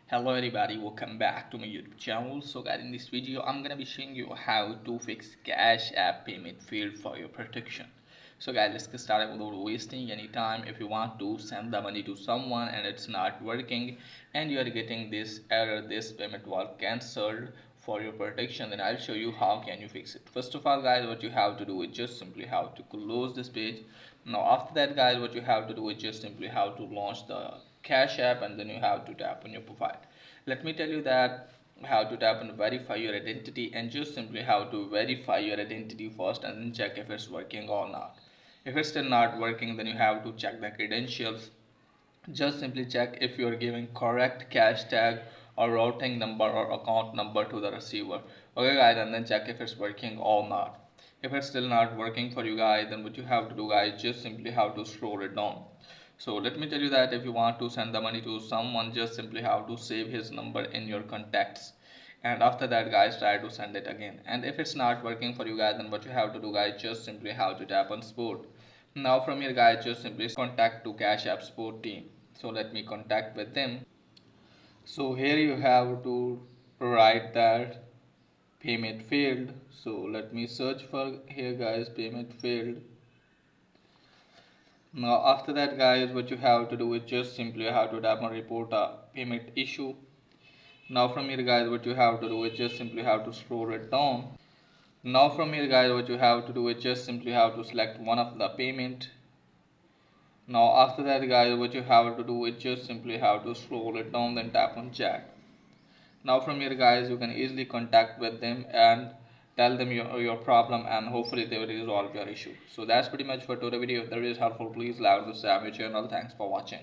Hello everybody, welcome back to my YouTube channel. So guys, in this video I'm gonna be showing you how to fix Cash App payment failed for your protection. So guys, let's get started without wasting any time. If you want to send the money to someone and it's not working and you are getting this error, this payment was cancelled for your protection, then I'll show you how can you fix it. First of all guys, what you have to do is just simply have to close this page. Now after that guys, what you have to do is just simply have to launch the Cash App and then you have to tap on your profile. Let me tell you that how to tap and verify your identity, and just simply how to verify your identity first and then check if it's working or not. If it's still not working, then you have to check the credentials. Just simply check if you are giving correct cash tag or routing number or account number to the receiver. Okay guys, and then check if it's working or not. If it's still not working for you guys, then what you have to do guys, just simply have to scroll it down. So let me tell you that if you want to send the money to someone, just simply have to save his number in your contacts, and after that guys, try to send it again. And if it's not working for you guys, then what you have to do guys, just simply have to tap on support. Now from here guys, just simply contact to Cash App support team. So let me contact with them. So here you have to write that payment failed. So let me search for here guys, payment failed. Now after that guys, what you have to do is just simply have to tap on report a payment issue. Now from here guys, what you have to do is just simply have to scroll it down. Now from here guys, what you have to do is just simply have to select one of the payment. Now after that guys, what you have to do is just simply have to scroll it down, then tap on chat. Now from here guys, you can easily contact with them and tell them your problem, and hopefully they will resolve your issue. So that's pretty much for today's video. If that is helpful, please like, subscribe my channel. Thanks for watching.